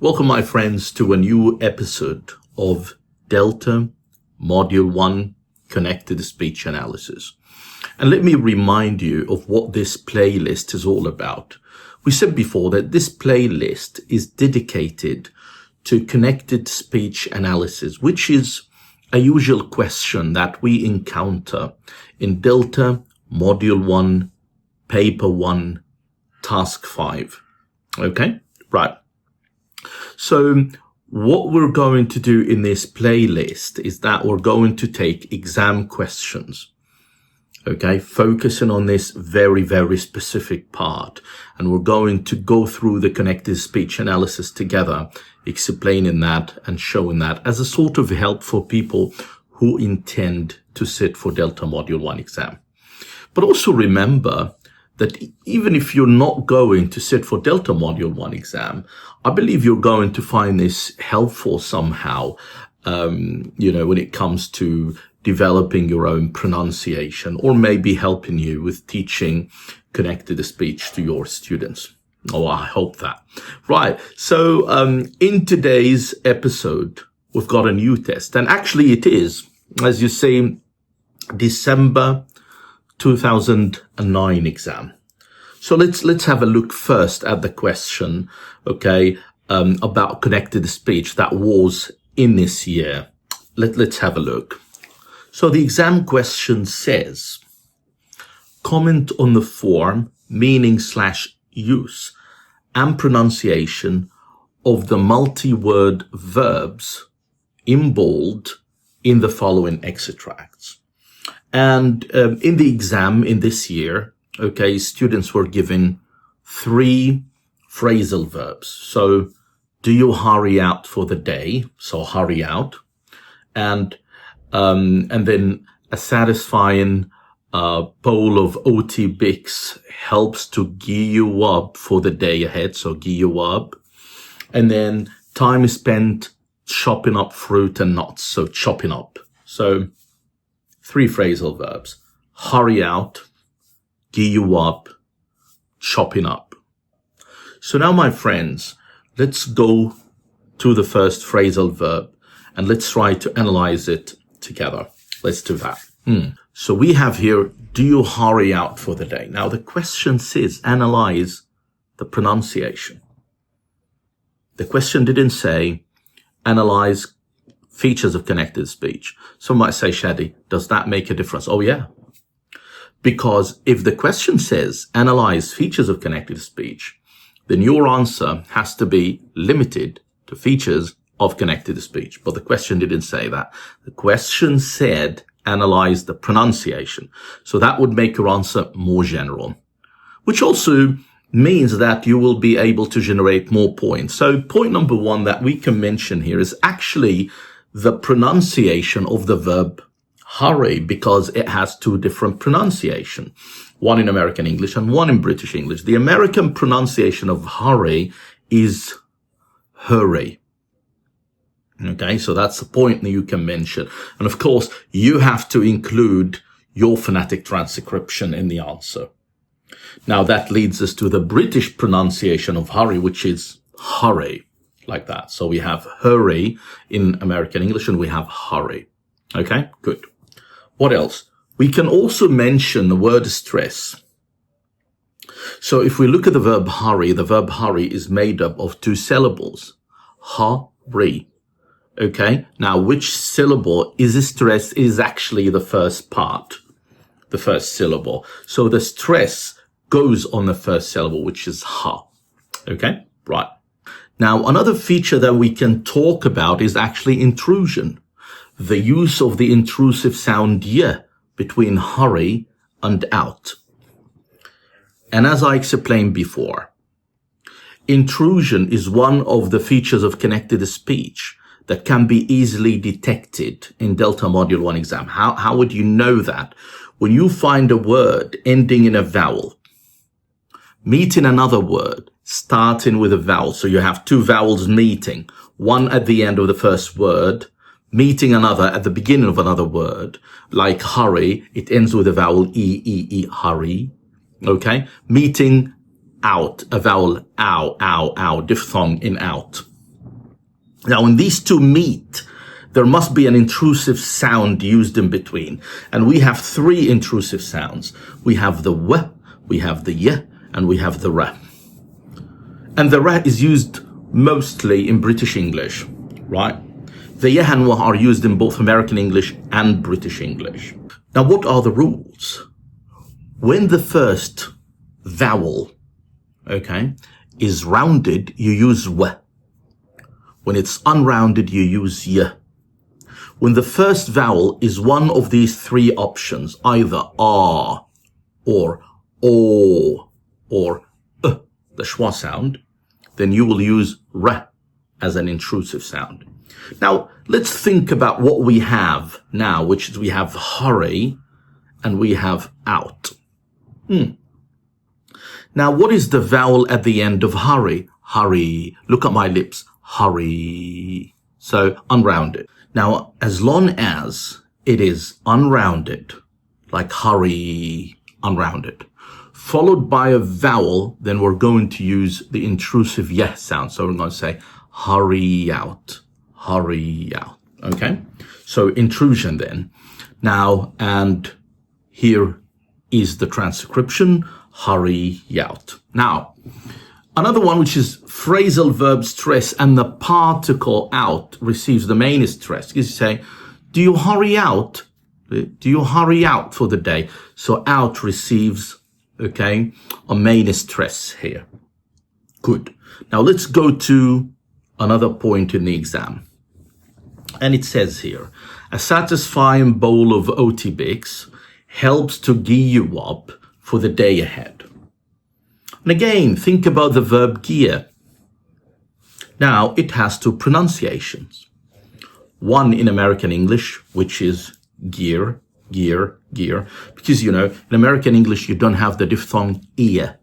Welcome, my friends, to a new episode of Delta Module 1 Connected Speech Analysis. And let me remind you of what this playlist is all about. We said before that this playlist is dedicated to connected speech analysis, which is a usual question that we encounter in Delta Module 1, Paper 1, Task 5. Okay, right. So what we're going to do in this playlist is that we're going to take exam questions, okay, focusing on this very, very specific part. And we're going to go through the connected speech analysis together, explaining that and showing that as a sort of help for people who intend to sit for Delta Module 1 exam. But also remember that even if you're not going to sit for Delta Module 1 exam, I believe you're going to find this helpful somehow, when it comes to developing your own pronunciation, or maybe helping you with teaching connected speech to your students. Oh, I hope that. Right. So, in today's episode, we've got a new test, and actually it is, as you see, December 2009 exam. So let's have a look first at the question, okay, about connected speech that was in this year. Let's have a look. So the exam question says, comment on the form, meaning/use, and pronunciation of the multi-word verbs in bold in the following extracts. And in the exam in this year, okay, students were given 3 phrasal verbs. So, do you hurry out for the day? So, hurry out. And then a satisfying bowl of OT Bix helps to gear you up for the day ahead. So, gear you up. And then time is spent chopping up fruit and nuts. So, chopping up. So, 3 phrasal verbs: hurry out, gear you up, chopping up. So now, my friends, let's go to the first phrasal verb and let's try to analyze it together. Let's do that. So we have here, do you hurry out for the day? Now the question says, analyze the pronunciation. The question didn't say, analyze features of connected speech. Some might say, Shady, does that make a difference? Oh yeah. Because if the question says, analyze features of connected speech, then your answer has to be limited to features of connected speech. But the question didn't say that. The question said, analyze the pronunciation. So that would make your answer more general, which also means that you will be able to generate more points. So point number 1 that we can mention here is actually the pronunciation of the verb hurry, because it has 2 different pronunciation, one in American English and one in British English. The American pronunciation of hurry is hurry. Okay, so that's the point that you can mention. And of course, you have to include your phonetic transcription in the answer. Now that leads us to the British pronunciation of hurry, which is hurry, like that. So we have hurry in American English and we have hurry. Okay, good. What else? We can also mention the word stress. So if we look at the verb hurry is made up of 2 syllables. Hurry. Okay. Now, which syllable is stress is actually the first part, the first syllable. So the stress goes on the first syllable, which is ha. Okay. Right. Now, another feature that we can talk about is actually intrusion. The use of the intrusive sound y between hurry and out. And as I explained before, intrusion is one of the features of connected speech that can be easily detected in Delta Module 1 exam. How would you know that? When you find a word ending in a vowel, meeting another word, starting with a vowel. So you have 2 vowels meeting, one at the end of the first word, meeting another at the beginning of another word, like hurry, it ends with a vowel e, hurry. Okay? Meeting out, a vowel ow, diphthong in out. Now, when these two meet, there must be an intrusive sound used in between. And we have three intrusive sounds. We have the w, we have the y, and we have the ra. And the ra is used mostly in British English, right? The y and w are used in both American English and British English. Now, what are the rules? When the first vowel, okay, is rounded, you use w. When it's unrounded, you use y. When the first vowel is one of these three options, either r or o or the schwa sound, then you will use r as an intrusive sound. Now, let's think about what we have now, which is we have hurry and we have out. Now, what is the vowel at the end of hurry? Hurry. Look at my lips. Hurry. So unrounded. Now, as long as it is unrounded, like hurry, unrounded, followed by a vowel, then we're going to use the intrusive yes sound. So we're going to say hurry out, hurry out. Okay? So intrusion then. Now, and here is the transcription, hurry out. Now, another one, which is phrasal verb stress, and the particle out receives the main stress. You say, do you hurry out? Do you hurry out for the day? So out receives, okay, a main stress here. Good. Now let's go to another point in the exam. And it says here, a satisfying bowl of Oatibix helps to gear you up for the day ahead. And again, think about the verb gear. Now, it has two pronunciations. One in American English, which is gear, gear, gear. Because, in American English, you don't have the diphthong ear.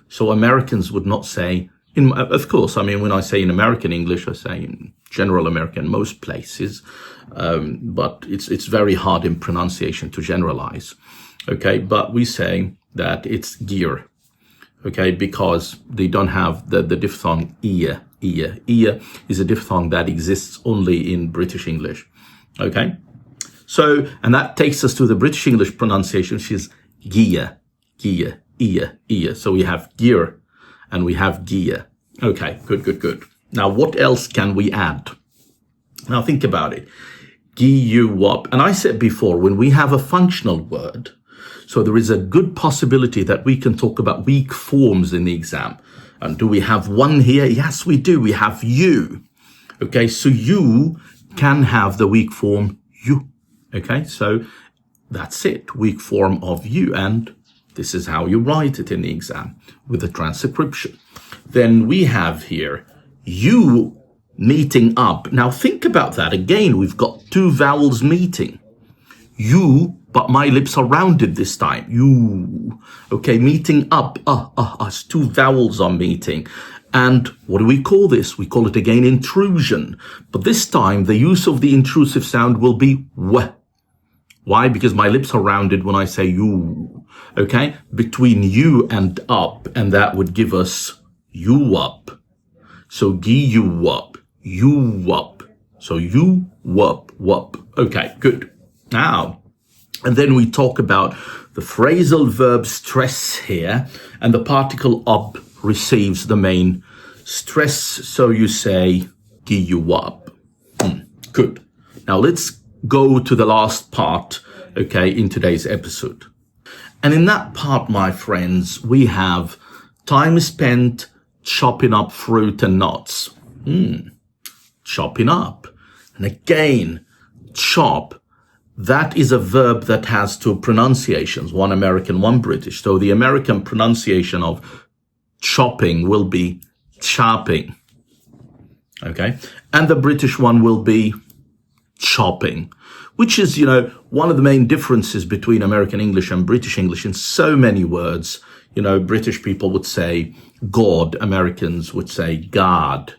So Americans would not say, of course, when I say in American English, I say in general American, most places. But it's very hard in pronunciation to generalize. Okay, but we say that it's gear. Okay, because they don't have the diphthong ear. Ear is a diphthong that exists only in British English. Okay, so, and that takes us to the British English pronunciation, which is gear, gear, ear. So we have gear and we have gear. Okay, good. Now, what else can we add? Now, think about it. Gear you up. And I said before, when we have a functional word, so there is a good possibility that we can talk about weak forms in the exam. And do we have one here? Yes, we do. We have you. Okay, so you can have the weak form you. Okay, so that's it. Weak form of you. And this is how you write it in the exam with the transcription. Then we have here you meeting up. Now think about that. Again, we've got two vowels meeting. You, but my lips are rounded this time. You. Okay, meeting up. It's two vowels are meeting. And what do we call this? We call it again intrusion. But this time, the use of the intrusive sound will be w. Why? Because my lips are rounded when I say you. Okay, between you and up, and that would give us you up. So gee you up, you up. So you wup, wup. Okay, good. Now, and then we talk about the phrasal verb stress here, and the particle up receives the main stress. So you say gee you up. Good. Now let's go to the last part, okay, in today's episode. And in that part, my friends, we have time spent chopping up fruit and nuts. Chopping up. And again, chop, that is a verb that has two pronunciations, one American, one British. So the American pronunciation of chopping will be chopping. Okay. And the British one will be chopping, which is, one of the main differences between American English and British English in so many words. British people would say God, Americans would say God,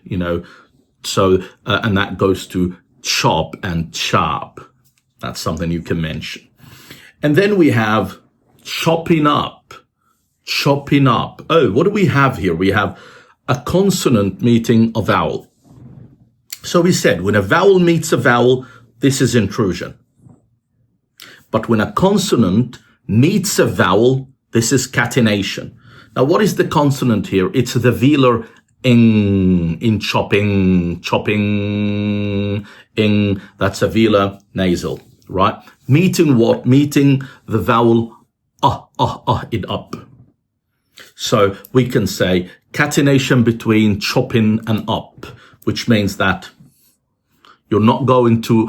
so, and that goes to chop and chop. That's something you can mention. And then we have chopping up, chopping up. Oh, what do we have here? We have a consonant meeting a vowel. So we said when a vowel meets a vowel, this is intrusion. But when a consonant meets a vowel, this is catenation. Now, what is the consonant here? It's the velar ing, in chopping, chopping, ing. That's a velar nasal, right? Meeting what? Meeting the vowel in up. So we can say catenation between chopping and up, which means that you're not going to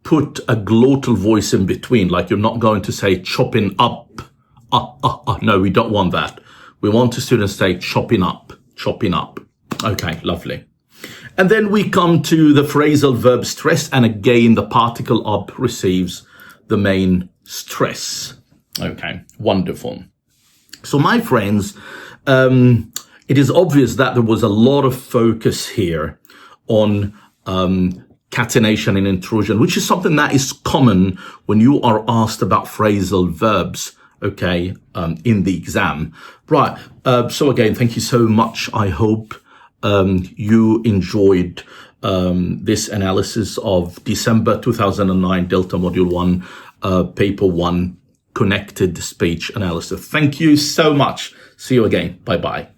put a glottal voice in between, like you're not going to say chopping up. No, we don't want that. We want the students to say chopping up, chopping up. Okay, lovely. And then we come to the phrasal verb stress, and again, the particle up receives the main stress. Okay, wonderful. So my friends, it is obvious that there was a lot of focus here on catenation and intrusion, which is something that is common when you are asked about phrasal verbs, okay, in the exam. Right, so again, thank you so much. I hope you enjoyed this analysis of December 2009 Delta Module 1, Paper 1, Connected Speech Analysis. Thank you so much. See you again. Bye-bye.